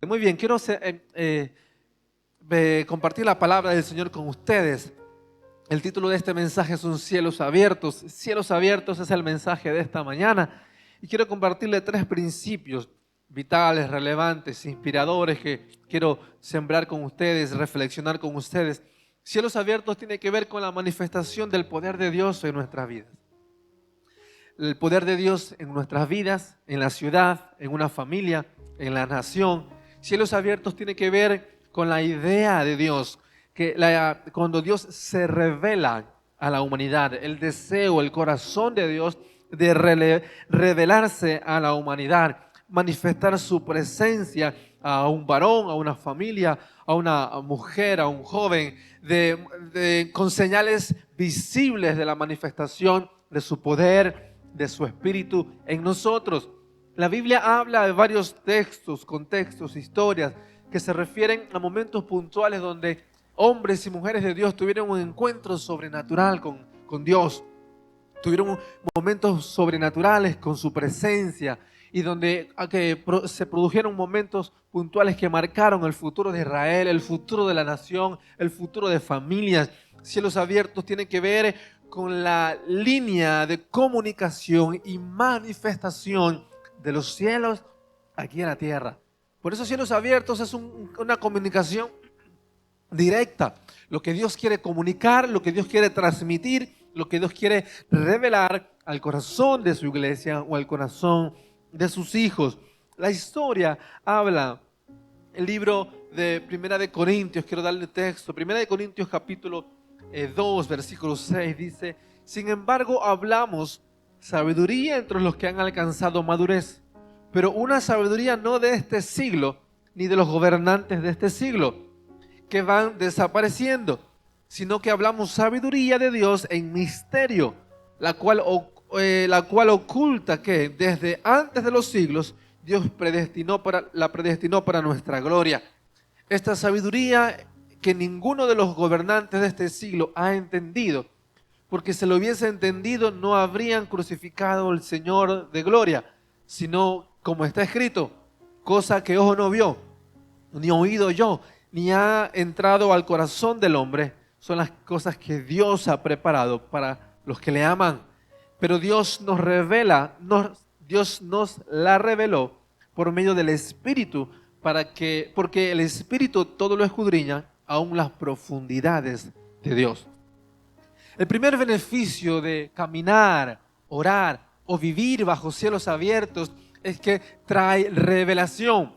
Muy bien, quiero compartir la palabra del Señor con ustedes. El título de este mensaje son Cielos Abiertos. Cielos Abiertos es el mensaje de esta mañana. Y quiero compartirle 3 principios vitales, relevantes, inspiradores que quiero sembrar con ustedes, reflexionar con ustedes. Cielos Abiertos tiene que ver con la manifestación del poder de Dios en nuestras vidas. El poder de Dios en nuestras vidas, en la ciudad, en una familia, en la nación. Cielos Abiertos tiene que ver con la idea de Dios, que cuando Dios se revela a la humanidad, el deseo, el corazón de Dios de revelarse a la humanidad, manifestar su presencia a un varón, a una familia, a una mujer, a un joven, con señales visibles de la manifestación de su poder, de su espíritu en nosotros. La Biblia habla de varios textos, contextos, historias que se refieren a momentos puntuales donde hombres y mujeres de Dios tuvieron un encuentro sobrenatural con Dios. Tuvieron momentos sobrenaturales con su presencia y donde se produjeron momentos puntuales que marcaron el futuro de Israel, el futuro de la nación, el futuro de familias. Cielos Abiertos tienen que ver con la línea de comunicación y manifestación de los cielos aquí en la tierra. Por eso Cielos Abiertos es una comunicación directa. Lo que Dios quiere comunicar, lo que Dios quiere transmitir, lo que Dios quiere revelar al corazón de su iglesia o al corazón de sus hijos. La historia habla, el libro de Primera de Corintios, quiero darle texto, Primera de Corintios capítulo 2, versículo 6, dice: sin embargo hablamos sabiduría entre los que han alcanzado madurez, pero una sabiduría no de este siglo, ni de los gobernantes de este siglo, que van desapareciendo, sino que hablamos sabiduría de Dios en misterio, la cual oculta que desde antes de los siglos Dios la predestinó para nuestra gloria. Esta sabiduría que ninguno de los gobernantes de este siglo ha entendido, porque si lo hubiese entendido no habrían crucificado al Señor de gloria, sino como está escrito: cosa que ojo no vio, ni oído yo, ni ha entrado al corazón del hombre, son las cosas que Dios ha preparado para los que le aman. Pero Dios nos la reveló por medio del Espíritu, porque el Espíritu todo lo escudriña, aún las profundidades de Dios. El primer beneficio de caminar, orar o vivir bajo cielos abiertos es que trae revelación.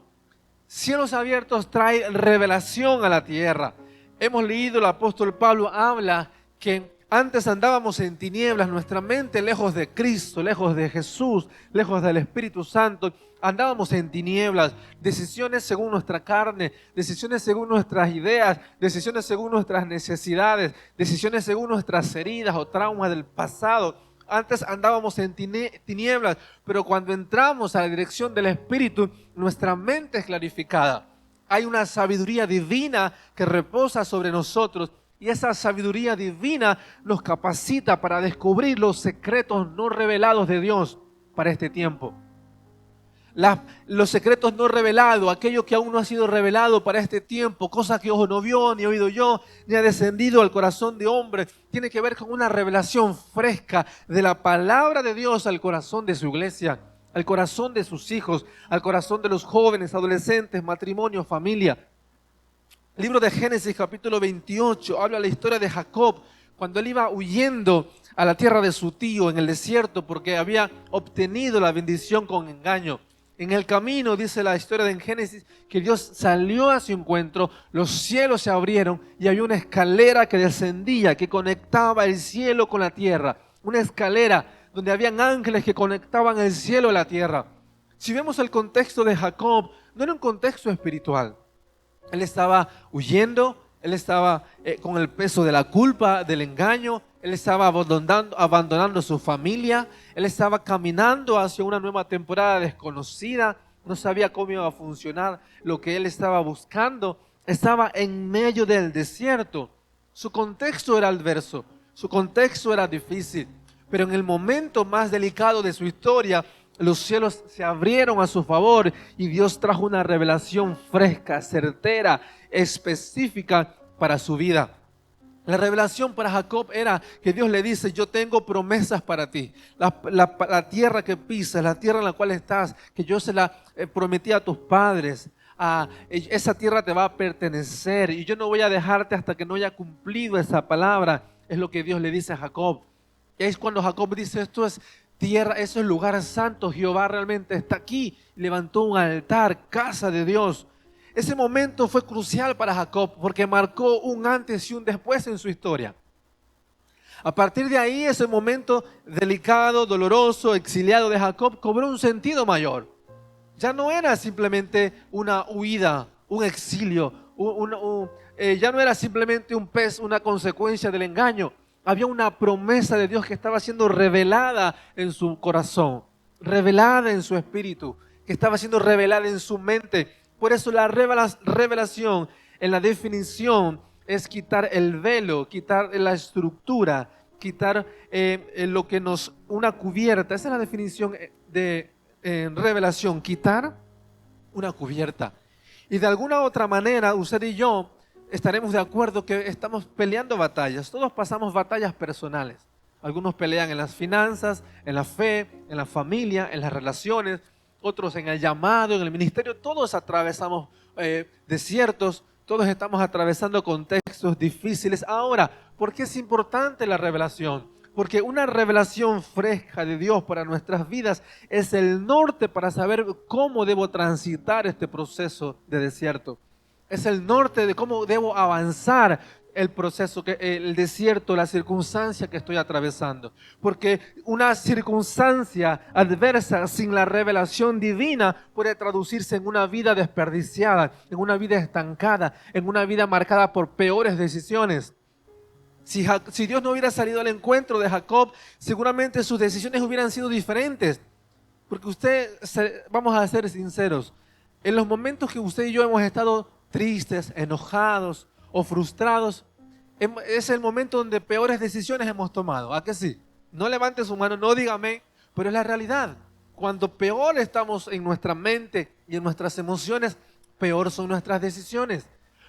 Cielos abiertos trae revelación a la tierra. Hemos leído, el apóstol Pablo habla que antes andábamos en tinieblas, nuestra mente lejos de Cristo, lejos de Jesús, lejos del Espíritu Santo. Andábamos en tinieblas, decisiones según nuestra carne, decisiones según nuestras ideas, decisiones según nuestras necesidades, decisiones según nuestras heridas o traumas del pasado. Antes andábamos en tinieblas, pero cuando entramos a la dirección del Espíritu, nuestra mente es clarificada. Hay una sabiduría divina que reposa sobre nosotros y esa sabiduría divina nos capacita para descubrir los secretos no revelados de Dios para este tiempo. Los secretos no revelados, aquello que aún no ha sido revelado para este tiempo, cosa que ojo no vio, ni oído yo, ni ha descendido al corazón de hombre, tiene que ver con una revelación fresca de la palabra de Dios al corazón de su iglesia, al corazón de sus hijos, al corazón de los jóvenes, adolescentes, matrimonio, familia. El libro de Génesis capítulo 28 habla la historia de Jacob, cuando él iba huyendo a la tierra de su tío en el desierto porque había obtenido la bendición con engaño. En el camino, dice la historia de Génesis, que Dios salió a su encuentro, los cielos se abrieron y había una escalera que descendía, que conectaba el cielo con la tierra. Una escalera donde habían ángeles que conectaban el cielo a la tierra. Si vemos el contexto de Jacob, no era un contexto espiritual. Él estaba huyendo, él estaba con el peso de la culpa, del engaño, él estaba abandonando su familia, él estaba caminando hacia una nueva temporada desconocida, no sabía cómo iba a funcionar lo que él estaba buscando, estaba en medio del desierto. Su contexto era adverso, su contexto era difícil, pero en el momento más delicado de su historia, Los cielos se abrieron a su favor y Dios trajo una revelación fresca, certera, específica para su vida. La revelación para Jacob era que Dios le dice: yo tengo promesas para ti. La tierra que pisas, la tierra en la cual estás, que yo se la prometí a tus padres, esa tierra te va a pertenecer y yo no voy a dejarte hasta que no haya cumplido esa palabra. Es lo que Dios le dice a Jacob. Y es cuando Jacob dice: esto es tierra, eso es lugar santo, Jehová realmente está aquí. Levantó un altar, casa de Dios. Ese momento fue crucial para Jacob porque marcó un antes y un después en su historia. A partir de ahí, ese momento delicado, doloroso, exiliado de Jacob cobró un sentido mayor. Ya no era simplemente una huida, un exilio, ya no era simplemente una consecuencia del engaño. Había una promesa de Dios que estaba siendo revelada en su corazón, revelada en su espíritu, que estaba siendo revelada en su mente. Por eso la revelación en la definición es quitar el velo, quitar la estructura, quitar lo que una cubierta. Esa es la definición de revelación, quitar una cubierta. Y de alguna otra manera, usted y yo estaremos de acuerdo que estamos peleando batallas. Todos pasamos batallas personales. Algunos pelean en las finanzas, en la fe, en la familia, en las relaciones. Otros en el llamado, en el ministerio. Todos atravesamos desiertos. Todos estamos atravesando contextos difíciles. Ahora, ¿por qué es importante la revelación? Porque una revelación fresca de Dios para nuestras vidas es el norte para saber cómo debo transitar este proceso de desierto. Es el norte de cómo debo avanzar el proceso, el desierto, la circunstancia que estoy atravesando. Porque una circunstancia adversa sin la revelación divina puede traducirse en una vida desperdiciada, en una vida estancada, en una vida marcada por peores decisiones. Si Dios no hubiera salido al encuentro de Jacob, seguramente sus decisiones hubieran sido diferentes. Porque vamos a ser sinceros, en los momentos que usted y yo hemos estado tristes, enojados o frustrados, es el momento donde peores decisiones hemos tomado. ¿A que sí? No levante su mano, no diga amén, pero es la realidad. Cuando peor estamos en nuestra mente y en nuestras emociones, peor son nuestras decisiones.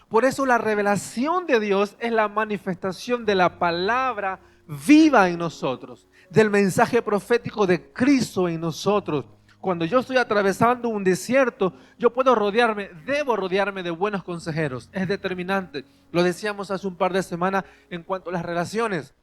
Por eso la revelación de Dios es la manifestación de la palabra viva en nosotros, del mensaje profético de Cristo en nosotros. Cuando yo estoy atravesando un desierto, yo debo rodearme de buenos consejeros. Es determinante. Lo decíamos hace un par de semanas en cuanto a las relaciones.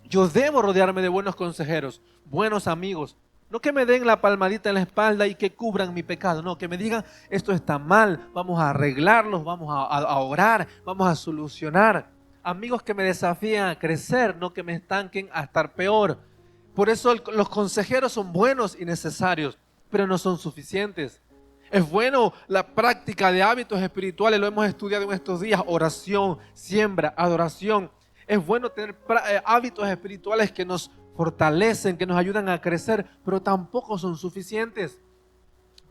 Yo debo rodearme de buenos consejeros, buenos amigos. No que me den la palmadita en la espalda y que cubran mi pecado. No, que me digan: esto está mal, vamos a arreglarlos, vamos a orar, vamos a solucionar. Amigos que me desafían a crecer, no que me estanquen a estar peor. Por eso los consejeros son buenos y necesarios, pero no son suficientes. Es bueno la práctica de hábitos espirituales, lo hemos estudiado en estos días: oración, siembra, adoración. Es bueno tener hábitos espirituales que nos fortalecen, que nos ayudan a crecer, pero tampoco son suficientes.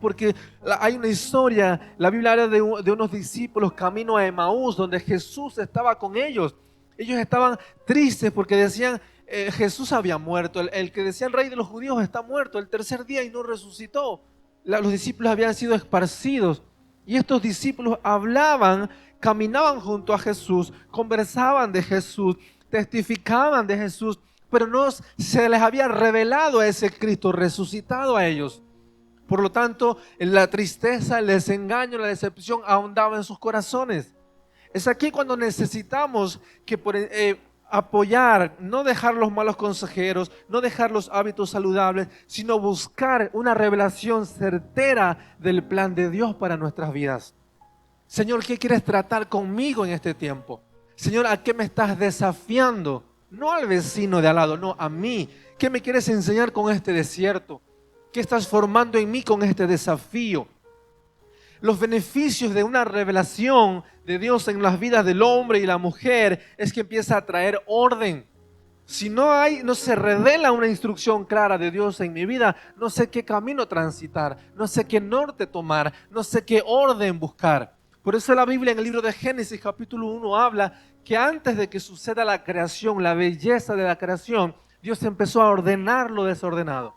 Porque hay una historia, la Biblia habla de unos discípulos camino a Emaús, donde Jesús estaba con ellos. Ellos estaban tristes porque decían: Jesús había muerto, el que decía el rey de los judíos está muerto el tercer día y no resucitó. Los discípulos habían sido esparcidos y estos discípulos hablaban, caminaban junto a Jesús, conversaban de Jesús, testificaban de Jesús, pero no se les había revelado a ese Cristo resucitado a ellos. Por lo tanto, la tristeza, el desengaño, la decepción ahondaba en sus corazones. Es aquí cuando necesitamos que apoyar, no dejar los malos consejeros, no dejar los hábitos saludables, sino buscar una revelación certera del plan de Dios para nuestras vidas. Señor, ¿qué quieres tratar conmigo en este tiempo? Señor, ¿a qué me estás desafiando? No al vecino de al lado, no, a mí. ¿Qué me quieres enseñar con este desierto? ¿Qué estás formando en mí con este desafío? Los beneficios de una revelación de Dios en las vidas del hombre y la mujer es que empieza a traer orden. Si no se revela una instrucción clara de Dios en mi vida, no sé qué camino transitar, no sé qué norte tomar, no sé qué orden buscar. Por eso la Biblia en el libro de Génesis capítulo 1 habla que antes de que suceda la creación, la belleza de la creación, Dios empezó a ordenar lo desordenado.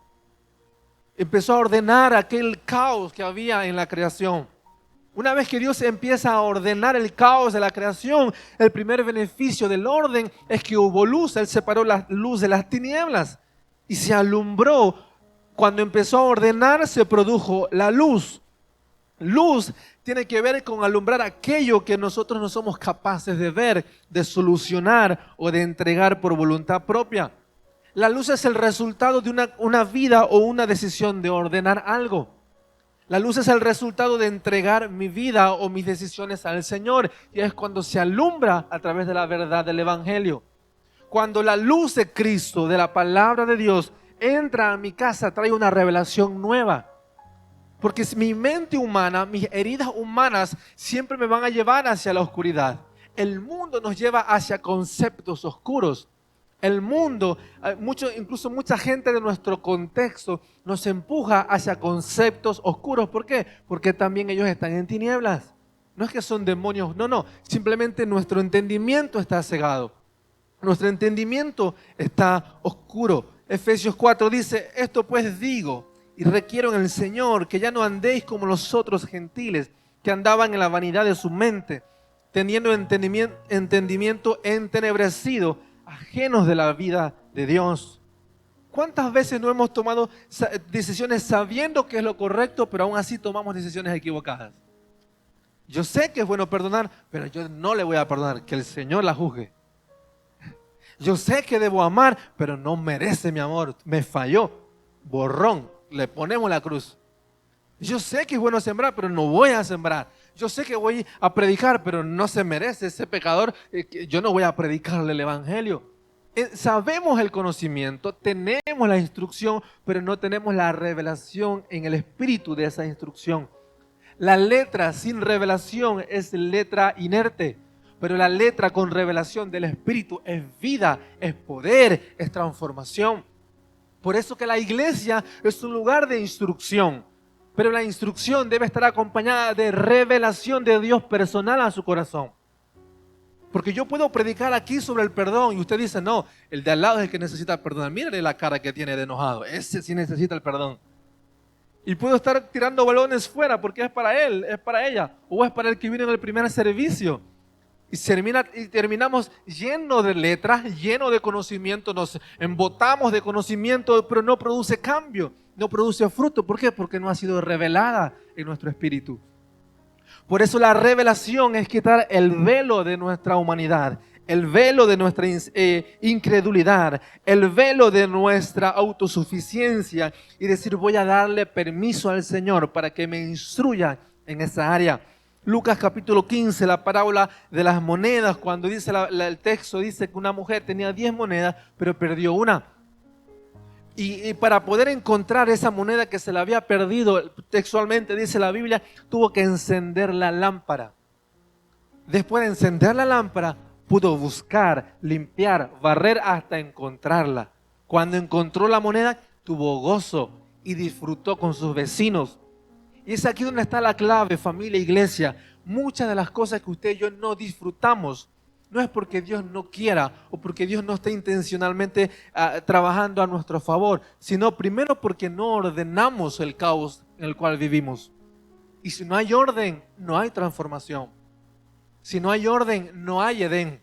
Empezó a ordenar aquel caos que había en la creación. Una vez que Dios empieza a ordenar el caos de la creación, el primer beneficio del orden es que hubo luz. Él separó la luz de las tinieblas y se alumbró. Cuando empezó a ordenar, se produjo la luz. Luz tiene que ver con alumbrar aquello que nosotros no somos capaces de ver, de solucionar o de entregar por voluntad propia. La luz es el resultado de una vida o una decisión de ordenar algo. La luz es el resultado de entregar mi vida o mis decisiones al Señor, y es cuando se alumbra a través de la verdad del Evangelio. Cuando la luz de Cristo, de la palabra de Dios, entra a mi casa, trae una revelación nueva. Porque mi mente humana, mis heridas humanas siempre me van a llevar hacia la oscuridad. El mundo nos lleva hacia conceptos oscuros. El mundo, incluso mucha gente de nuestro contexto nos empuja hacia conceptos oscuros. ¿Por qué? Porque también ellos están en tinieblas. No es que son demonios, no. Simplemente nuestro entendimiento está cegado. Nuestro entendimiento está oscuro. Efesios 4 dice, esto pues digo y requiero en el Señor que ya no andéis como los otros gentiles que andaban en la vanidad de su mente, teniendo entendimiento entenebrecido, ajenos de la vida de Dios. ¿Cuántas veces no hemos tomado decisiones sabiendo que es lo correcto, pero aún así tomamos decisiones equivocadas? Yo sé que es bueno perdonar, pero yo no le voy a perdonar, que el Señor la juzgue. Yo sé que debo amar, pero no merece mi amor, me falló, borrón, le ponemos la cruz. Yo sé que es bueno sembrar, pero no voy a sembrar. Yo sé que voy a predicar, pero no se merece ese pecador. Yo no voy a predicarle el evangelio. Sabemos el conocimiento, tenemos la instrucción, pero no tenemos la revelación en el espíritu de esa instrucción. La letra sin revelación es letra inerte, pero la letra con revelación del espíritu es vida, es poder, es transformación. Por eso que la iglesia es un lugar de instrucción. Pero la instrucción debe estar acompañada de revelación de Dios personal a su corazón. Porque yo puedo predicar aquí sobre el perdón y usted dice, no, el de al lado es el que necesita perdonar. Mírale la cara que tiene de enojado. Ese sí necesita el perdón. Y puedo estar tirando balones fuera porque es para él, es para ella. O es para el que vino en el primer servicio. Y terminamos lleno de letras, lleno de conocimiento. Nos embotamos de conocimiento, pero no produce cambio. No produce fruto. ¿Por qué? Porque no ha sido revelada en nuestro espíritu. Por eso la revelación es quitar el velo de nuestra humanidad, el velo de nuestra incredulidad, el velo de nuestra autosuficiencia y decir, voy a darle permiso al Señor para que me instruya en esa área. Lucas capítulo 15, la parábola de las monedas, cuando dice el texto, dice que una mujer tenía 10 monedas, pero perdió una. Y para poder encontrar esa moneda que se le había perdido, textualmente dice la Biblia, tuvo que encender la lámpara. Después de encender la lámpara, pudo buscar, limpiar, barrer hasta encontrarla. Cuando encontró la moneda, tuvo gozo y disfrutó con sus vecinos. Y es aquí donde está la clave, familia, iglesia. Muchas de las cosas que usted y yo no disfrutamos, no es porque Dios no quiera o porque Dios no esté intencionalmente trabajando a nuestro favor, sino primero porque no ordenamos el caos en el cual vivimos. Y si no hay orden, no hay transformación. Si no hay orden, no hay Edén.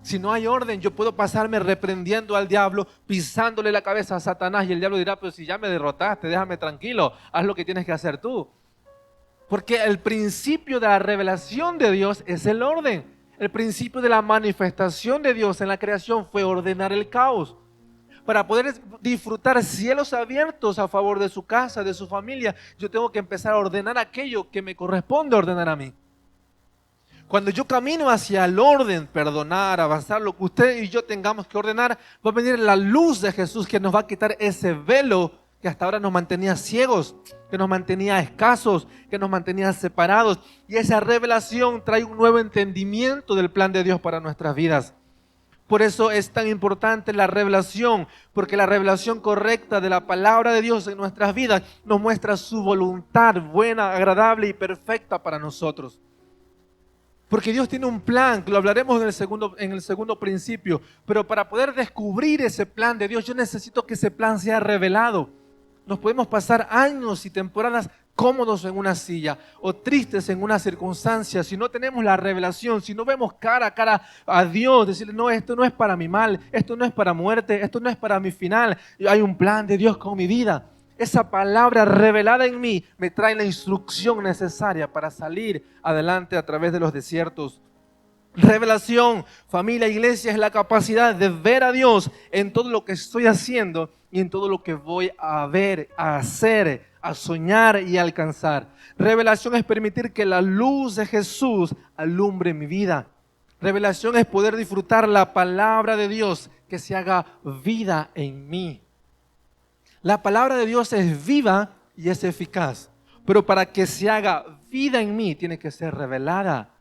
Si no hay orden, yo puedo pasarme reprendiendo al diablo, pisándole la cabeza a Satanás y el diablo dirá, pero si ya me derrotaste, déjame tranquilo, haz lo que tienes que hacer tú. Porque el principio de la revelación de Dios es el orden. El principio de la manifestación de Dios en la creación fue ordenar el caos. Para poder disfrutar cielos abiertos a favor de su casa, de su familia, yo tengo que empezar a ordenar aquello que me corresponde ordenar a mí. Cuando yo camino hacia el orden, perdonar, avanzar, lo que usted y yo tengamos que ordenar, va a venir la luz de Jesús que nos va a quitar ese velo que hasta ahora nos mantenía ciegos, que nos mantenía escasos, que nos mantenía separados. Y esa revelación trae un nuevo entendimiento del plan de Dios para nuestras vidas. Por eso es tan importante la revelación, porque la revelación correcta de la palabra de Dios en nuestras vidas nos muestra su voluntad buena, agradable y perfecta para nosotros. Porque Dios tiene un plan, que lo hablaremos en el segundo principio, pero para poder descubrir ese plan de Dios, yo necesito que ese plan sea revelado. Nos podemos pasar años y temporadas cómodos en una silla o tristes en una circunstancia. Si no tenemos la revelación, si no vemos cara a cara a Dios, decirle, no, esto no es para mi mal, esto no es para muerte, esto no es para mi final. Hay un plan de Dios con mi vida. Esa palabra revelada en mí me trae la instrucción necesaria para salir adelante a través de los desiertos. Revelación, familia, iglesia, es la capacidad de ver a Dios en todo lo que estoy haciendo y en todo lo que voy a ver, a hacer, a soñar y a alcanzar. Revelación es permitir que la luz de Jesús alumbre mi vida. Revelación es poder disfrutar la palabra de Dios que se haga vida en mí. La palabra de Dios es viva y es eficaz, pero para que se haga vida en mí tiene que ser revelada,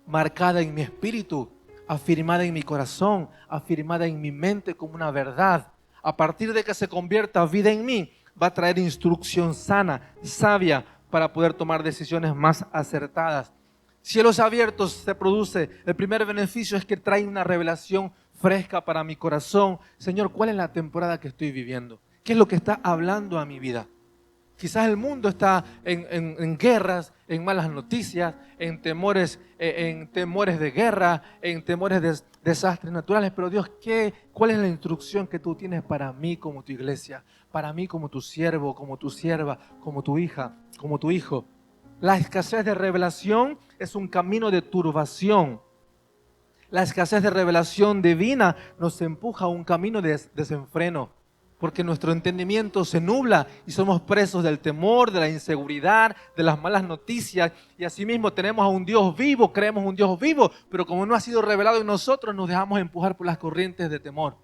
marcada en mi espíritu, afirmada en mi corazón, afirmada en mi mente como una verdad. A partir de que se convierta vida en mí, va a traer instrucción sana, sabia, para poder tomar decisiones más acertadas. Cielos abiertos se produce. El primer beneficio es que trae una revelación fresca para mi corazón. Señor, ¿cuál es la temporada que estoy viviendo? ¿Qué es lo que está hablando a mi vida? Quizás el mundo está en guerras, en malas noticias, en temores de guerra, en temores de desastres naturales. Pero Dios, ¿cuál es la instrucción que tú tienes para mí como tu iglesia? Para mí como tu siervo, como tu sierva, como tu hija, como tu hijo. La escasez de revelación es un camino de turbación. La escasez de revelación divina nos empuja a un camino de desenfreno. Porque nuestro entendimiento se nubla y somos presos del temor, de la inseguridad, de las malas noticias. Y asimismo tenemos a un Dios vivo, creemos un Dios vivo, pero como no ha sido revelado en nosotros, nos dejamos empujar por las corrientes de temor.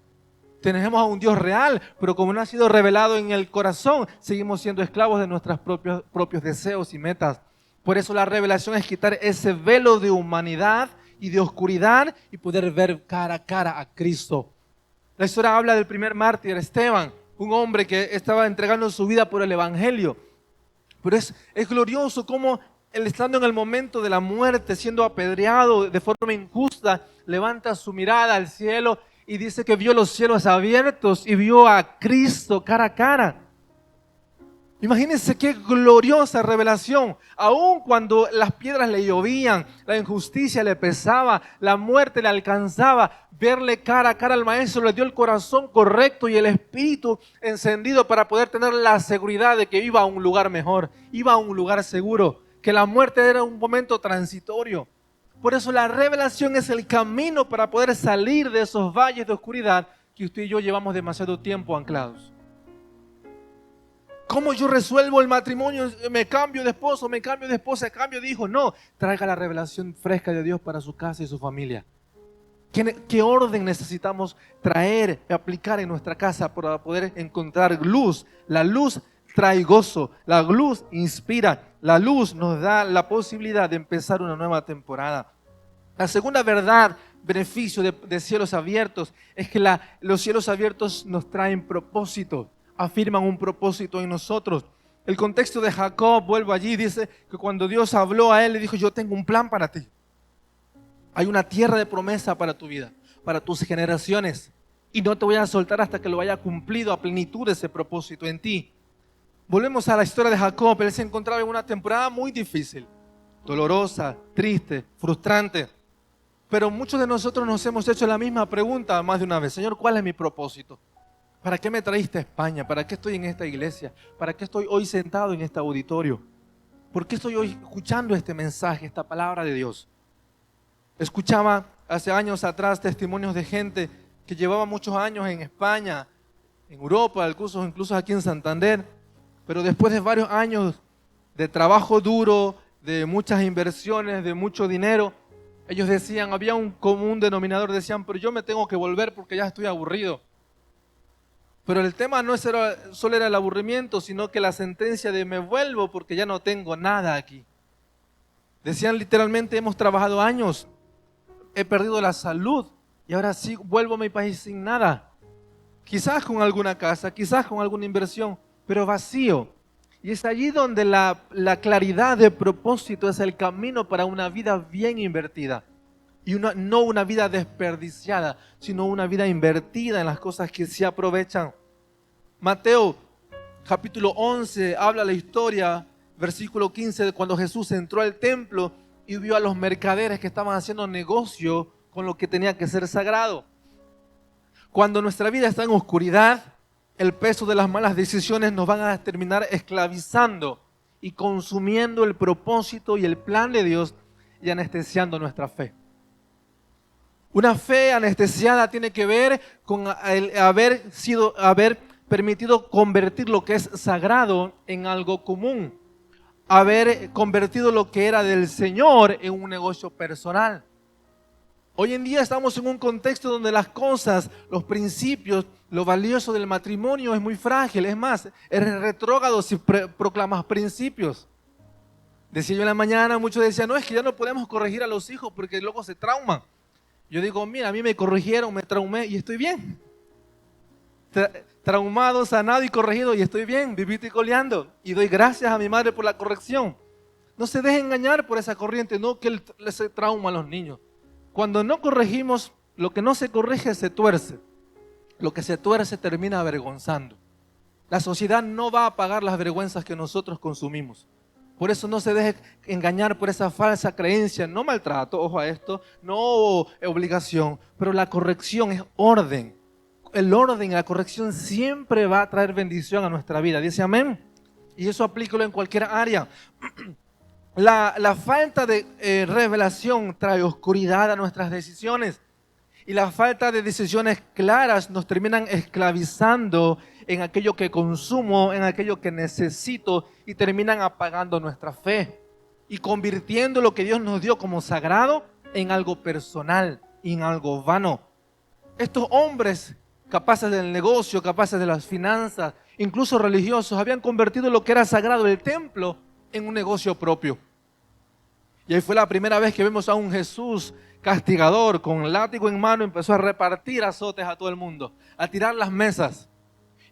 Tenemos a un Dios real, pero como no ha sido revelado en el corazón, seguimos siendo esclavos de nuestros propios deseos y metas. Por eso la revelación es quitar ese velo de humanidad y de oscuridad y poder ver cara a cara a Cristo. La historia habla del primer mártir, Esteban, un hombre que estaba entregando su vida por el evangelio. Pero es glorioso cómo él, estando en el momento de la muerte, siendo apedreado de forma injusta, levanta su mirada al cielo y dice que vio los cielos abiertos y vio a Cristo cara a cara. Imagínense qué gloriosa revelación. Aun cuando las piedras le llovían, la injusticia le pesaba, la muerte le alcanzaba, verle cara a cara al maestro le dio el corazón correcto y el espíritu encendido para poder tener la seguridad de que iba a un lugar mejor, iba a un lugar seguro, que la muerte era un momento transitorio. Por eso la revelación es el camino para poder salir de esos valles de oscuridad que usted y yo llevamos demasiado tiempo anclados. ¿Cómo yo resuelvo el matrimonio? Me cambio de esposo, me cambio de esposa, cambio de hijo. No, traiga la revelación fresca de Dios para su casa y su familia. ¿Qué orden necesitamos traer y aplicar en nuestra casa para poder encontrar luz? La luz trae gozo, la luz inspira, la luz nos da la posibilidad de empezar una nueva temporada. La segunda verdad, beneficio de cielos abiertos, es que los cielos abiertos nos traen propósito. Afirman un propósito en nosotros. El contexto de Jacob, vuelvo allí, dice que cuando Dios habló a él, le dijo, yo tengo un plan para ti. Hay una tierra de promesa para tu vida, para tus generaciones. Y no te voy a soltar hasta que lo haya cumplido a plenitud ese propósito en ti. Volvemos a la historia de Jacob. Él se encontraba en una temporada muy difícil, dolorosa, triste, frustrante. Pero muchos de nosotros nos hemos hecho la misma pregunta más de una vez. Señor, ¿cuál es mi propósito? ¿Para qué me traíste a España? ¿Para qué estoy en esta iglesia? ¿Para qué estoy hoy sentado en este auditorio? ¿Por qué estoy hoy escuchando este mensaje, esta palabra de Dios? Escuchaba hace años atrás testimonios de gente que llevaba muchos años en España, en Europa, incluso aquí en Santander, pero después de varios años de trabajo duro, de muchas inversiones, de mucho dinero, ellos decían, había un común denominador, decían, pero yo me tengo que volver porque ya estoy aburrido. Pero el tema no solo era el aburrimiento, sino que la sentencia de me vuelvo porque ya no tengo nada aquí. Decían literalmente, hemos trabajado años, he perdido la salud y ahora sí vuelvo a mi país sin nada. Quizás con alguna casa, quizás con alguna inversión, pero vacío. Y es allí donde la claridad de propósito es el camino para una vida bien invertida. Y no una vida desperdiciada, sino una vida invertida en las cosas que se aprovechan. Mateo capítulo 11, habla la historia, versículo 15, de cuando Jesús entró al templo y vio a los mercaderes que estaban haciendo negocio con lo que tenía que ser sagrado. Cuando nuestra vida está en oscuridad, el peso de las malas decisiones nos van a terminar esclavizando y consumiendo el propósito y el plan de Dios y anestesiando nuestra fe. Una fe anestesiada tiene que ver con el haber permitido convertir lo que es sagrado en algo común, haber convertido lo que era del Señor en un negocio personal. Hoy en día estamos en un contexto donde las cosas, los principios, lo valioso del matrimonio es muy frágil. Es más, eres retrógrado si proclamas principios. Decía yo en la mañana, muchos decían, no, es que ya no podemos corregir a los hijos porque luego se trauman. Yo digo, mira, a mí me corrigieron, me traumé y estoy bien. Traumado, sanado y corregido y estoy bien, vivito y coleando. Y doy gracias a mi madre por la corrección. No se deje engañar por esa corriente, no que les trauma a los niños. Cuando no corregimos, lo que no se corrige se tuerce. Lo que se tuerce termina avergonzando. La sociedad no va a pagar las vergüenzas que nosotros consumimos. Por eso no se deje engañar por esa falsa creencia. No maltrato, ojo a esto, no obligación, pero la corrección es orden. El orden, la corrección siempre va a traer bendición a nuestra vida. Dice amén. Y eso aplícalo en cualquier área. La falta de revelación trae oscuridad a nuestras decisiones. Y la falta de decisiones claras nos terminan esclavizando en aquello que consumo, en aquello que necesito y terminan apagando nuestra fe y convirtiendo lo que Dios nos dio como sagrado en algo personal y en algo vano. Estos hombres capaces del negocio, capaces de las finanzas, incluso religiosos, habían convertido lo que era sagrado, el templo, en un negocio propio. Y ahí fue la primera vez que vemos a un Jesús castigador, con látigo en mano, empezó a repartir azotes a todo el mundo, a tirar las mesas.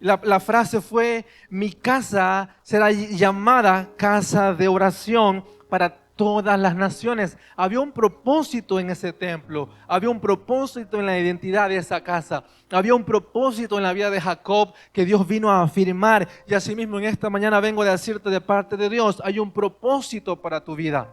La frase fue, mi casa será llamada casa de oración para todas las naciones. Había un propósito en ese templo, había un propósito en la identidad de esa casa, había un propósito en la vida de Jacob que Dios vino a afirmar. Y asimismo en esta mañana vengo a decirte de parte de Dios, hay un propósito para tu vida.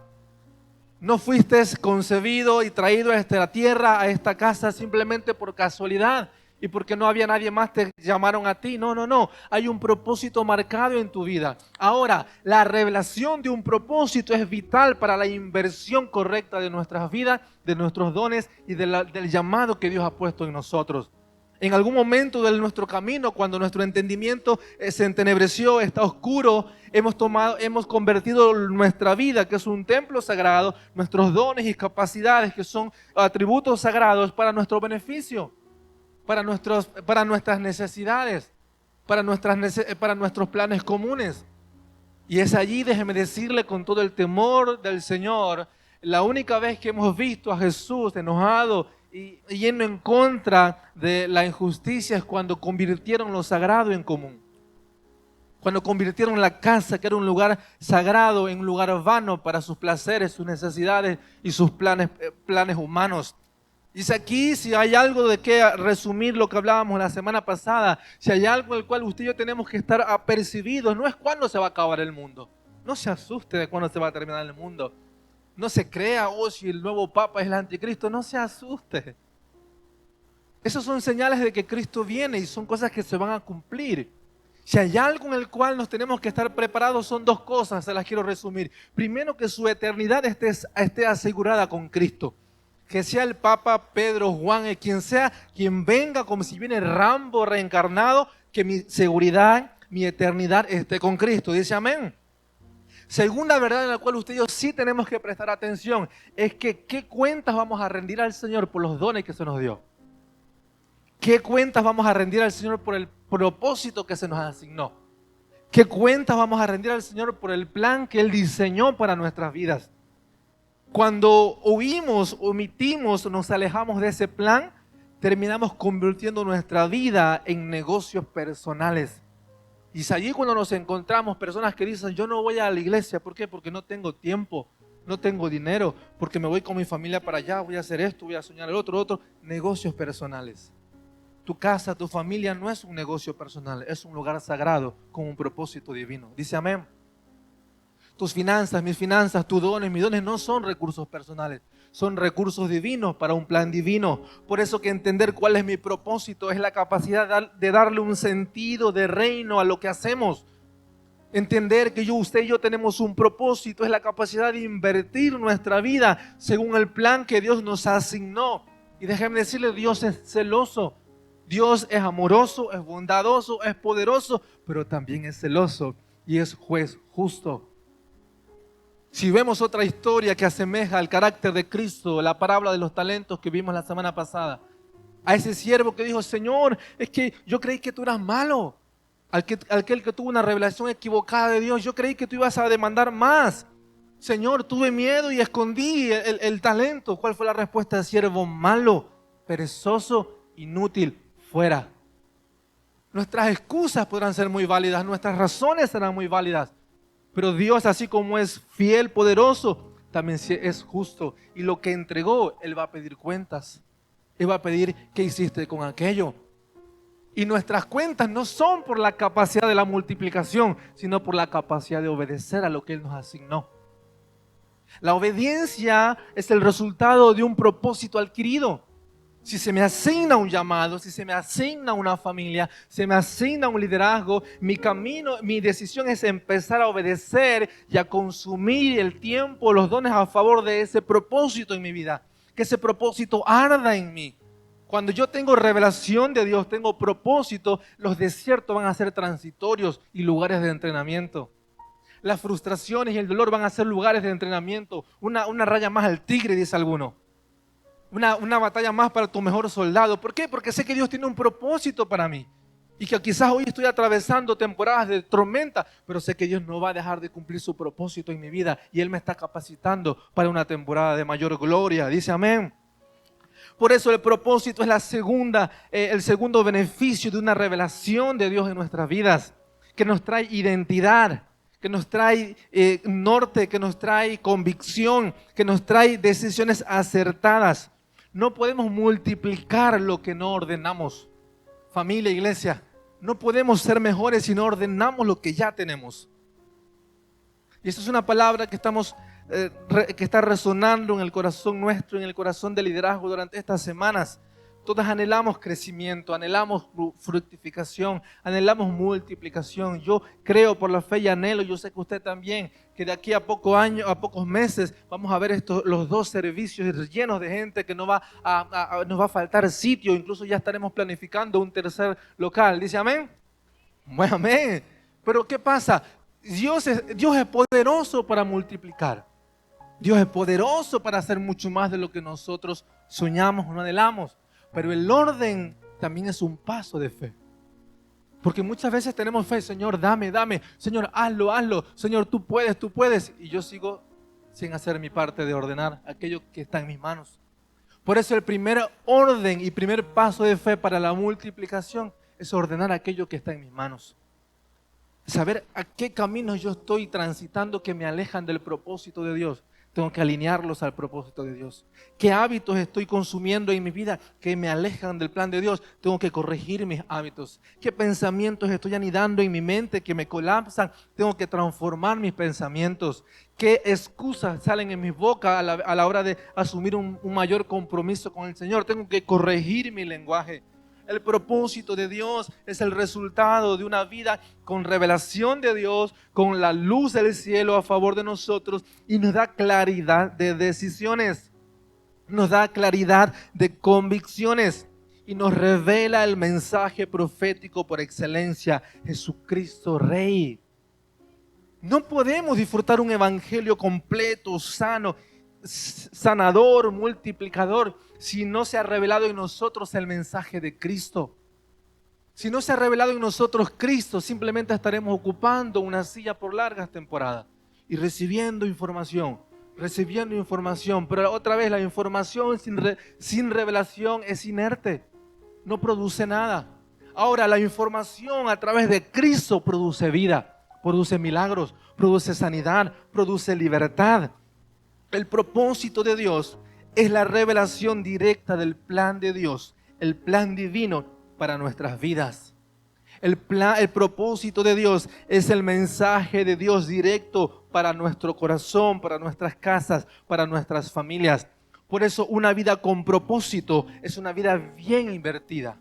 No fuiste concebido y traído a esta tierra, a esta casa simplemente por casualidad y porque no había nadie más te llamaron a ti. No. Hay un propósito marcado en tu vida. Ahora, la revelación de un propósito es vital para la inversión correcta de nuestras vidas, de nuestros dones y del llamado que Dios ha puesto en nosotros. En algún momento de nuestro camino, cuando nuestro entendimiento se entenebreció, está oscuro, hemos convertido nuestra vida, que es un templo sagrado, nuestros dones y capacidades, que son atributos sagrados, para nuestro beneficio, para nuestras necesidades, para nuestros planes comunes. Y es allí, déjeme decirle con todo el temor del Señor, la única vez que hemos visto a Jesús enojado y yendo en contra de la injusticia es cuando convirtieron lo sagrado en común. Cuando convirtieron la casa, que era un lugar sagrado, en un lugar vano para sus placeres, sus necesidades y sus planes humanos. Dice aquí, si hay algo de qué resumir lo que hablábamos la semana pasada, si hay algo en el cual usted y yo tenemos que estar apercibidos, no es cuándo se va a acabar el mundo. No se asuste de cuándo se va a terminar el mundo. No se crea, si el nuevo Papa es el anticristo, no se asuste. Esas son señales de que Cristo viene y son cosas que se van a cumplir. Si hay algo en el cual nos tenemos que estar preparados, son dos cosas, se las quiero resumir. Primero, que su eternidad esté asegurada con Cristo. Que sea el Papa, Pedro, Juan, quien sea, quien venga como si viene Rambo reencarnado, que mi seguridad, mi eternidad esté con Cristo. Dice amén. Segunda verdad en la cual usted y yo sí tenemos que prestar atención es que qué cuentas vamos a rendir al Señor por los dones que se nos dio. ¿Qué cuentas vamos a rendir al Señor por el propósito que se nos asignó? ¿Qué cuentas vamos a rendir al Señor por el plan que Él diseñó para nuestras vidas? Cuando huimos, omitimos, nos alejamos de ese plan, terminamos convirtiendo nuestra vida en negocios personales. Y es allí cuando nos encontramos personas que dicen, yo no voy a la iglesia. ¿Por qué? Porque no tengo tiempo, no tengo dinero, porque me voy con mi familia para allá, voy a hacer esto, voy a soñar el otro. Negocios personales. Tu casa, tu familia no es un negocio personal, es un lugar sagrado con un propósito divino. Dice amén. Tus finanzas, mis finanzas, tus dones, mis dones no son recursos personales, son recursos divinos para un plan divino. Por eso que entender cuál es mi propósito es la capacidad de darle un sentido de reino a lo que hacemos. Entender que usted y yo tenemos un propósito es la capacidad de invertir nuestra vida según el plan que Dios nos asignó. Y déjeme decirle, Dios es celoso. Dios es amoroso, es bondadoso, es poderoso, pero también es celoso y es juez justo. Si vemos otra historia que asemeja al carácter de Cristo, la parábola de los talentos que vimos la semana pasada, a ese siervo que dijo, Señor, es que yo creí que tú eras malo. Aquel que tuvo una revelación equivocada de Dios, yo creí que tú ibas a demandar más. Señor, tuve miedo y escondí el talento. ¿Cuál fue la respuesta del siervo? Malo, perezoso, inútil, fuera. Nuestras excusas podrán ser muy válidas, nuestras razones serán muy válidas, pero Dios, así como es fiel, poderoso, también es justo. Y lo que entregó, Él va a pedir cuentas. Él va a pedir qué hiciste con aquello. Y nuestras cuentas no son por la capacidad de la multiplicación, sino por la capacidad de obedecer a lo que Él nos asignó. La obediencia es el resultado de un propósito adquirido. Si se me asigna un llamado, si se me asigna una familia, se me asigna un liderazgo, mi camino, mi decisión es empezar a obedecer y a consumir el tiempo, los dones a favor de ese propósito en mi vida. Que ese propósito arda en mí. Cuando yo tengo revelación de Dios, tengo propósito, los desiertos van a ser transitorios y lugares de entrenamiento. Las frustraciones y el dolor van a ser lugares de entrenamiento. Una raya más al tigre, dice alguno. Una batalla más para tu mejor soldado. ¿Por qué? Porque sé que Dios tiene un propósito para mí. Y que quizás hoy estoy atravesando temporadas de tormenta, pero sé que Dios no va a dejar de cumplir su propósito en mi vida. Y Él me está capacitando para una temporada de mayor gloria. Dice amén. Por eso el propósito es el segundo beneficio de una revelación de Dios en nuestras vidas, que nos trae identidad, que nos trae norte, que nos trae convicción, que nos trae decisiones acertadas. No podemos multiplicar lo que no ordenamos. Familia, iglesia, no podemos ser mejores si no ordenamos lo que ya tenemos. Y esa es una palabra que está resonando en el corazón nuestro, en el corazón del liderazgo durante estas semanas. Todos anhelamos crecimiento, anhelamos fructificación, anhelamos multiplicación. Yo creo por la fe y anhelo, yo sé que usted también, que de aquí a pocos meses vamos a ver los dos servicios llenos de gente, que nos va a faltar sitio, incluso ya estaremos planificando un tercer local. ¿Dice amén? Bueno, amén. Pero ¿qué pasa? Dios es poderoso para multiplicar. Dios es poderoso para hacer mucho más de lo que nosotros soñamos o no anhelamos. Pero el orden también es un paso de fe. Porque muchas veces tenemos fe, Señor, dame, Señor, hazlo, Señor, tú puedes. Y yo sigo sin hacer mi parte de ordenar aquello que está en mis manos. Por eso el primer orden y primer paso de fe para la multiplicación es ordenar aquello que está en mis manos. Saber a qué caminos yo estoy transitando que me alejan del propósito de Dios. Tengo que alinearlos al propósito de Dios. ¿Qué hábitos estoy consumiendo en mi vida que me alejan del plan de Dios? Tengo que corregir mis hábitos. ¿Qué pensamientos estoy anidando en mi mente que me colapsan? Tengo que transformar mis pensamientos. ¿Qué excusas salen en mi boca a la hora de asumir un mayor compromiso con el Señor? Tengo que corregir mi lenguaje. El propósito de Dios es el resultado de una vida con revelación de Dios, con la luz del cielo a favor de nosotros, y nos da claridad de decisiones, nos da claridad de convicciones y nos revela el mensaje profético por excelencia, Jesucristo Rey. No podemos disfrutar un evangelio completo, sano, sanador, multiplicador, si no se ha revelado en nosotros el mensaje de Cristo. Si no se ha revelado en nosotros Cristo, simplemente estaremos ocupando una silla por largas temporadas y recibiendo información, pero otra vez la información sin revelación es inerte, no produce nada. Ahora la información a través de Cristo produce vida, produce milagros, produce sanidad, produce libertad. El propósito de Dios es la revelación directa del plan de Dios, el plan divino para nuestras vidas. El propósito de Dios es el mensaje de Dios directo para nuestro corazón, para nuestras casas, para nuestras familias. Por eso una vida con propósito es una vida bien invertida.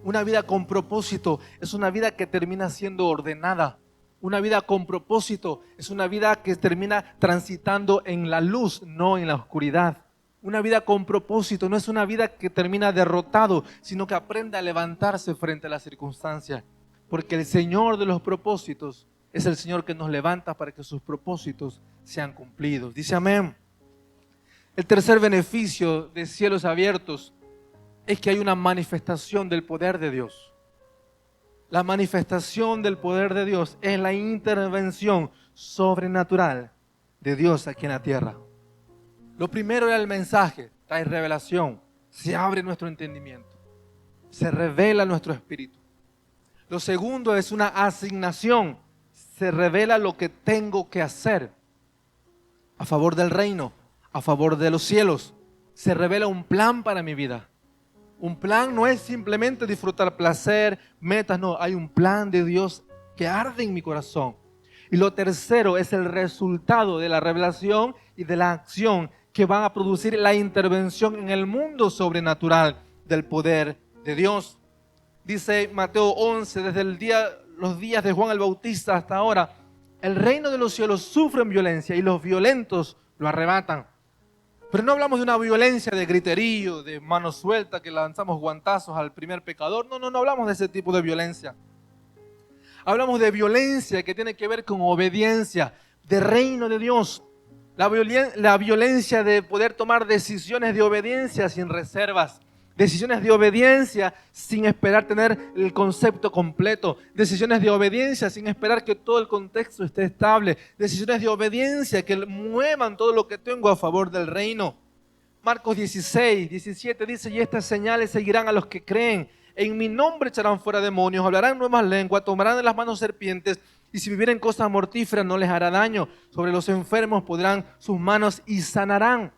Una vida con propósito es una vida que termina siendo ordenada. Una vida con propósito es una vida que termina transitando en la luz, no en la oscuridad. Una vida con propósito no es una vida que termina derrotado, sino que aprende a levantarse frente a las circunstancias. Porque el Señor de los propósitos es el Señor que nos levanta para que sus propósitos sean cumplidos. Dice amén. El tercer beneficio de cielos abiertos es que hay una manifestación del poder de Dios. La manifestación del poder de Dios es la intervención sobrenatural de Dios aquí en la tierra. Lo primero era el mensaje, trae revelación, se abre nuestro entendimiento, se revela nuestro espíritu. Lo segundo es una asignación, se revela lo que tengo que hacer a favor del reino, a favor de los cielos. Se revela un plan para mi vida. Un plan no es simplemente disfrutar placer, metas, no, hay un plan de Dios que arde en mi corazón. Y lo tercero es el resultado de la revelación y de la acción que van a producir la intervención en el mundo sobrenatural del poder de Dios. Dice Mateo 11, desde los días de Juan el Bautista hasta ahora, el reino de los cielos sufre violencia y los violentos lo arrebatan. Pero no hablamos de una violencia de griterío, de mano suelta, que lanzamos guantazos al primer pecador. No hablamos de ese tipo de violencia. Hablamos de violencia que tiene que ver con obediencia, de reino de Dios. La violencia de poder tomar decisiones de obediencia sin reservas. Decisiones de obediencia sin esperar tener el concepto completo. Decisiones de obediencia sin esperar que todo el contexto esté estable. Decisiones de obediencia que muevan todo lo que tengo a favor del reino. Marcos 16, 17 dice: y estas señales seguirán a los que creen. En mi nombre echarán fuera demonios, hablarán nuevas lenguas, tomarán en las manos serpientes, y si vivieren cosas mortíferas no les hará daño. Sobre los enfermos pondrán sus manos y sanarán.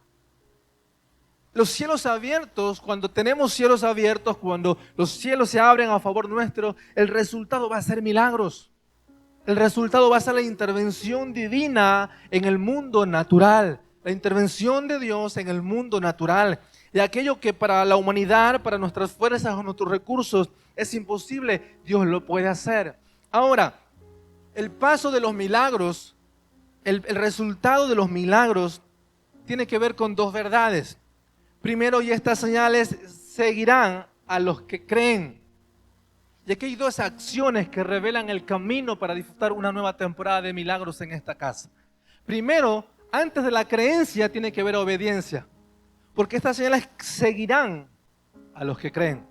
Los cielos abiertos, cuando tenemos cielos abiertos, cuando los cielos se abren a favor nuestro, el resultado va a ser milagros. El resultado va a ser la intervención divina en el mundo natural. La intervención de Dios en el mundo natural. Y aquello que para la humanidad, para nuestras fuerzas o nuestros recursos es imposible, Dios lo puede hacer. Ahora, el paso de los milagros, el resultado de los milagros tiene que ver con dos verdades. Primero, y estas señales seguirán a los que creen. Y aquí hay dos acciones que revelan el camino para disfrutar una nueva temporada de milagros en esta casa. Primero, antes de la creencia tiene que haber obediencia. Porque estas señales seguirán a los que creen.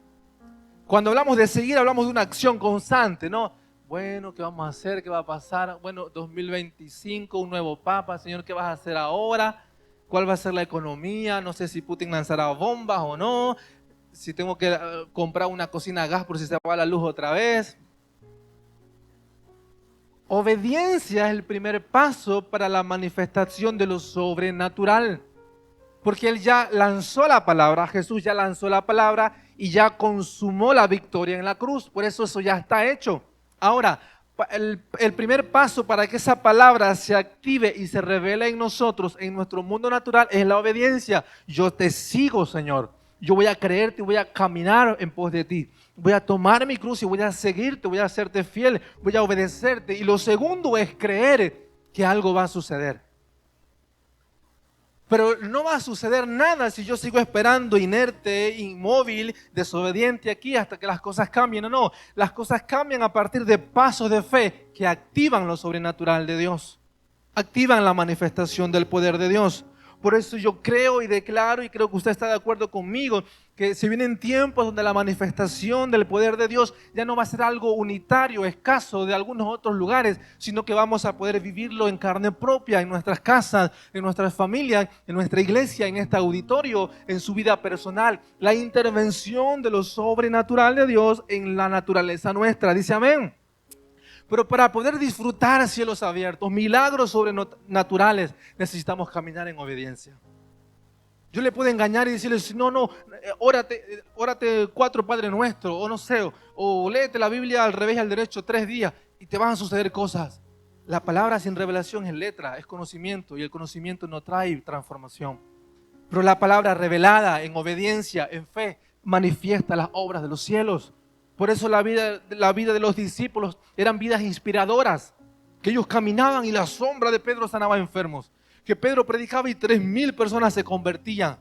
Cuando hablamos de seguir, hablamos de una acción constante, ¿no? Bueno, ¿qué vamos a hacer? ¿Qué va a pasar? Bueno, 2025, un nuevo papa. Señor, ¿qué vas a hacer ahora? ¿Cuál va a ser la economía? No sé si Putin lanzará bombas o no. Si tengo que comprar una cocina a gas por si se va la luz otra vez. Obediencia es el primer paso para la manifestación de lo sobrenatural. Porque Él ya lanzó la palabra, Jesús ya lanzó la palabra y ya consumó la victoria en la cruz. Por eso ya está hecho. Ahora, el primer paso para que esa palabra se active y se revele en nosotros, en nuestro mundo natural, es la obediencia. Yo te sigo, Señor. Yo voy a creerte y voy a caminar en pos de ti. Voy a tomar mi cruz y voy a seguirte, voy a hacerte fiel, voy a obedecerte. Y lo segundo es creer que algo va a suceder. Pero no va a suceder nada si yo sigo esperando inerte, inmóvil, desobediente aquí hasta que las cosas cambien. No, las cosas cambian a partir de pasos de fe que activan lo sobrenatural de Dios. Activan la manifestación del poder de Dios. Por eso yo creo y declaro, y creo que usted está de acuerdo conmigo, que se vienen tiempos donde la manifestación del poder de Dios ya no va a ser algo unitario, escaso de algunos otros lugares, sino que vamos a poder vivirlo en carne propia, en nuestras casas, en nuestras familias, en nuestra iglesia, en este auditorio, en su vida personal. La intervención de lo sobrenatural de Dios en la naturaleza nuestra. Dice amén. Pero para poder disfrutar cielos abiertos, milagros sobrenaturales, necesitamos caminar en obediencia. Yo le puedo engañar y decirle, no, órate 4 Padre Nuestro, o no sé, o léete la Biblia al revés y al derecho 3 días y te van a suceder cosas. La palabra sin revelación es letra, es conocimiento, y el conocimiento no trae transformación. Pero la palabra revelada en obediencia, en fe, manifiesta las obras de los cielos. Por eso la vida de los discípulos eran vidas inspiradoras, que ellos caminaban y la sombra de Pedro sanaba enfermos. Que Pedro predicaba y 3,000 personas se convertían.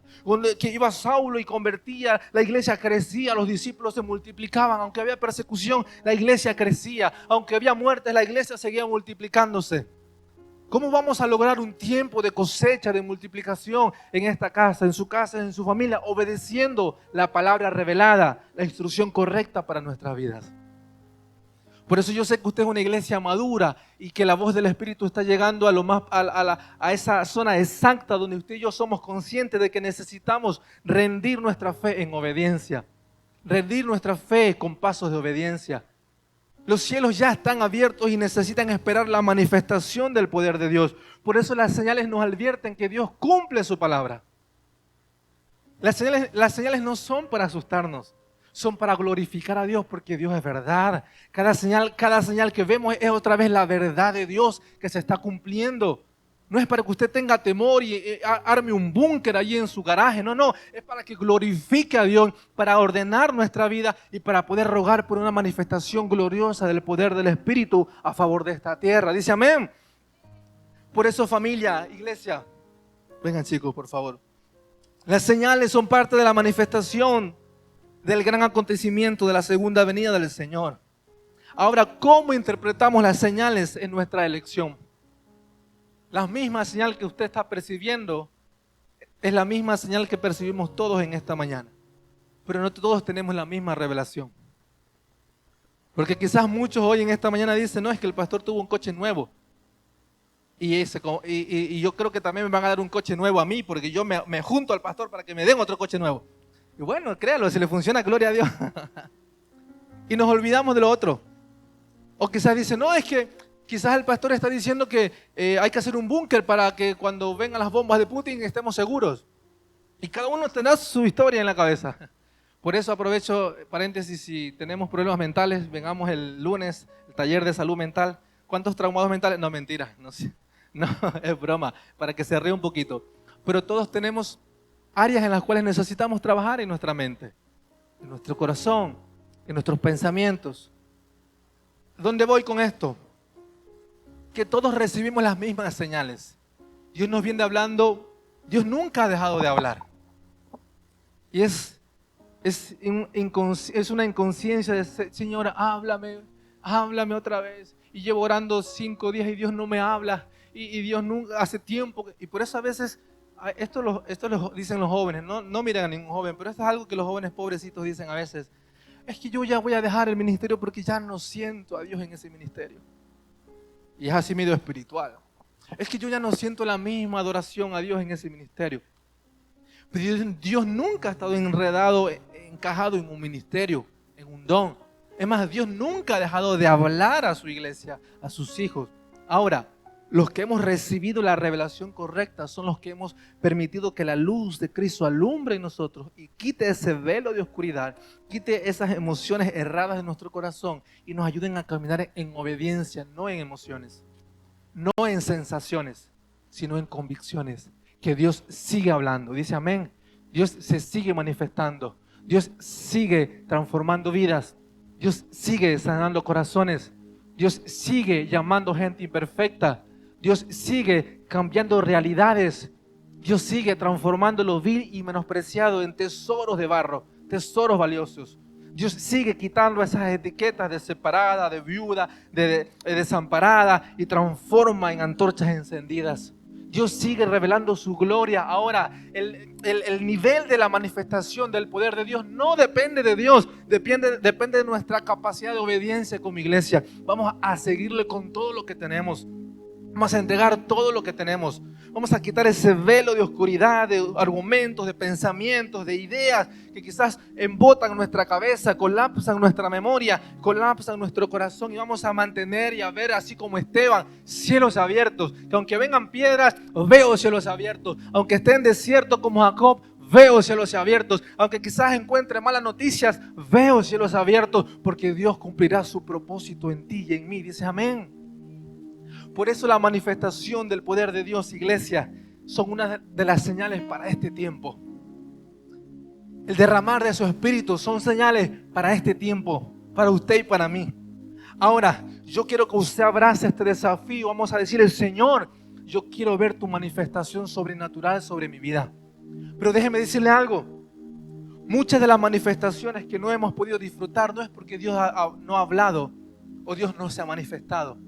Que iba Saulo y convertía, la iglesia crecía, los discípulos se multiplicaban. Aunque había persecución, la iglesia crecía. Aunque había muertes, la iglesia seguía multiplicándose. ¿Cómo vamos a lograr un tiempo de cosecha, de multiplicación en esta casa, en su casa, en su familia? Obedeciendo la palabra revelada, la instrucción correcta para nuestras vidas. Por eso yo sé que usted es una iglesia madura y que la voz del Espíritu está llegando a esa zona exacta donde usted y yo somos conscientes de que necesitamos rendir nuestra fe en obediencia. Rendir nuestra fe con pasos de obediencia. Los cielos ya están abiertos y necesitan esperar la manifestación del poder de Dios. Por eso las señales nos advierten que Dios cumple su palabra. Las señales no son para asustarnos. Son para glorificar a Dios, porque Dios es verdad. Cada señal que vemos es otra vez la verdad de Dios que se está cumpliendo. No es para que usted tenga temor y arme un búnker allí en su garaje. No, es para que glorifique a Dios, para ordenar nuestra vida y para poder rogar por una manifestación gloriosa del poder del Espíritu a favor de esta tierra. Dice amén. Por eso, familia, iglesia, vengan chicos, por favor. Las señales son parte de la manifestación del gran acontecimiento de la segunda venida del Señor. Ahora, ¿cómo interpretamos las señales en nuestra elección? La misma señal que usted está percibiendo es la misma señal que percibimos todos en esta mañana. Pero no todos tenemos la misma revelación. Porque quizás muchos hoy en esta mañana dicen, no, es que el pastor tuvo un coche nuevo. Y yo creo que también me van a dar un coche nuevo a mí, porque yo me junto al pastor para que me den otro coche nuevo. Y bueno, créalo, si le funciona, gloria a Dios. Y nos olvidamos de lo otro. O quizás dicen, no, es que quizás el pastor está diciendo que hay que hacer un búnker para que cuando vengan las bombas de Putin estemos seguros. Y cada uno tendrá su historia en la cabeza. Por eso aprovecho, paréntesis, si tenemos problemas mentales, vengamos el lunes, el taller de salud mental. ¿Cuántos traumados mentales? No, mentira, no sé. No, es broma, para que se ríe un poquito. Pero todos tenemos áreas en las cuales necesitamos trabajar en nuestra mente, en nuestro corazón, en nuestros pensamientos. ¿Dónde voy con esto? Que todos recibimos las mismas señales. Dios nos viene hablando, Dios nunca ha dejado de hablar. Y es una inconsciencia de, Señor, háblame otra vez. Y llevo orando 5 días y Dios no me habla. Y Dios nunca, hace tiempo. Y por eso a veces, esto lo dicen los jóvenes, no miren a ningún joven, pero esto es algo que los jóvenes pobrecitos dicen a veces. Es que yo ya voy a dejar el ministerio porque ya no siento a Dios en ese ministerio. Y es así medio espiritual. Es que yo ya no siento la misma adoración a Dios en ese ministerio. Pero Dios nunca ha estado encajado en un ministerio, en un don. Es más, Dios nunca ha dejado de hablar a su iglesia, a sus hijos. Ahora, los que hemos recibido la revelación correcta son los que hemos permitido que la luz de Cristo alumbre en nosotros y quite ese velo de oscuridad, quite esas emociones erradas de nuestro corazón y nos ayuden a caminar en obediencia, no en emociones, no en sensaciones, sino en convicciones. Que Dios sigue hablando, dice amén. Dios se sigue manifestando, Dios sigue transformando vidas, Dios sigue sanando corazones, Dios sigue llamando gente imperfecta, Dios sigue cambiando realidades, Dios sigue transformando lo vil y menospreciado en tesoros de barro, tesoros valiosos. Dios sigue quitando esas etiquetas de separada, de viuda, de desamparada y transforma en antorchas encendidas. Dios sigue revelando su gloria. Ahora, el nivel de la manifestación del poder de Dios no depende de Dios, depende de nuestra capacidad de obediencia como iglesia. Vamos a seguirle con todo lo que tenemos. Vamos a entregar todo lo que tenemos. Vamos a quitar ese velo de oscuridad, de argumentos, de pensamientos, de ideas que quizás embotan nuestra cabeza, colapsan nuestra memoria, colapsan nuestro corazón, y vamos a mantener y a ver, así como Esteban, cielos abiertos. Que aunque vengan piedras, veo cielos abiertos. Aunque esté en desierto como Jacob, veo cielos abiertos. Aunque quizás encuentre malas noticias, veo cielos abiertos, porque Dios cumplirá su propósito en ti y en mí. Dice amén. Por eso la manifestación del poder de Dios, iglesia, son una de las señales para este tiempo. El derramar de su Espíritu son señales para este tiempo, para usted y para mí. Ahora, yo quiero que usted abrace este desafío. Vamos a decirle: Señor, yo quiero ver tu manifestación sobrenatural sobre mi vida. Pero déjeme decirle algo. Muchas de las manifestaciones que no hemos podido disfrutar no es porque Dios no ha hablado o Dios no se ha manifestado.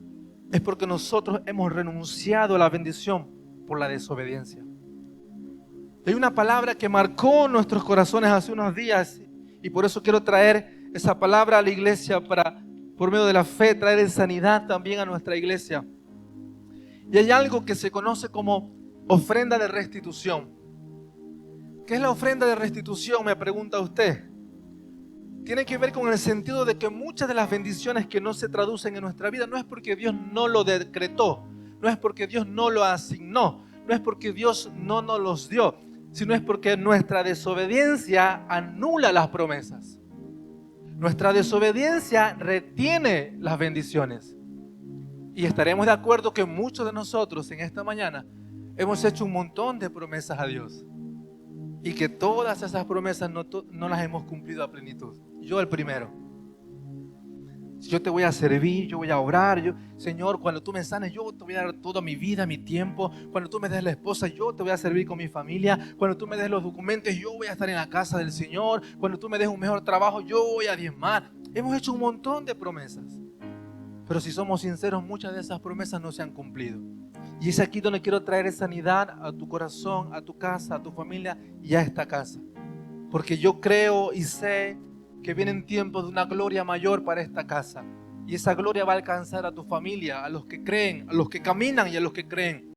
Es porque nosotros hemos renunciado a la bendición por la desobediencia. Hay una palabra que marcó nuestros corazones hace unos días, y por eso quiero traer esa palabra a la iglesia para, por medio de la fe, traer sanidad también a nuestra iglesia. Y hay algo que se conoce como ofrenda de restitución. ¿Qué es la ofrenda de restitución?, me pregunta usted. Tiene que ver con el sentido de que muchas de las bendiciones que no se traducen en nuestra vida no es porque Dios no lo decretó, no es porque Dios no lo asignó, no es porque Dios no nos los dio, sino es porque nuestra desobediencia anula las promesas. Nuestra desobediencia retiene las bendiciones. Y estaremos de acuerdo que muchos de nosotros en esta mañana hemos hecho un montón de promesas a Dios, y que todas esas promesas no las hemos cumplido a plenitud. Yo el primero. Yo te voy a servir, yo voy a orar. Señor, cuando tú me sanes, yo te voy a dar toda mi vida, mi tiempo. Cuando tú me des la esposa, yo te voy a servir con mi familia. Cuando tú me des los documentos, yo voy a estar en la casa del Señor. Cuando tú me des un mejor trabajo, yo voy a diezmar. Hemos hecho un montón de promesas. Pero si somos sinceros, muchas de esas promesas no se han cumplido. Y es aquí donde quiero traer sanidad a tu corazón, a tu casa, a tu familia y a esta casa. Porque yo creo y sé que vienen tiempos de una gloria mayor para esta casa. Y esa gloria va a alcanzar a tu familia, a los que creen, a los que caminan y a los que creen.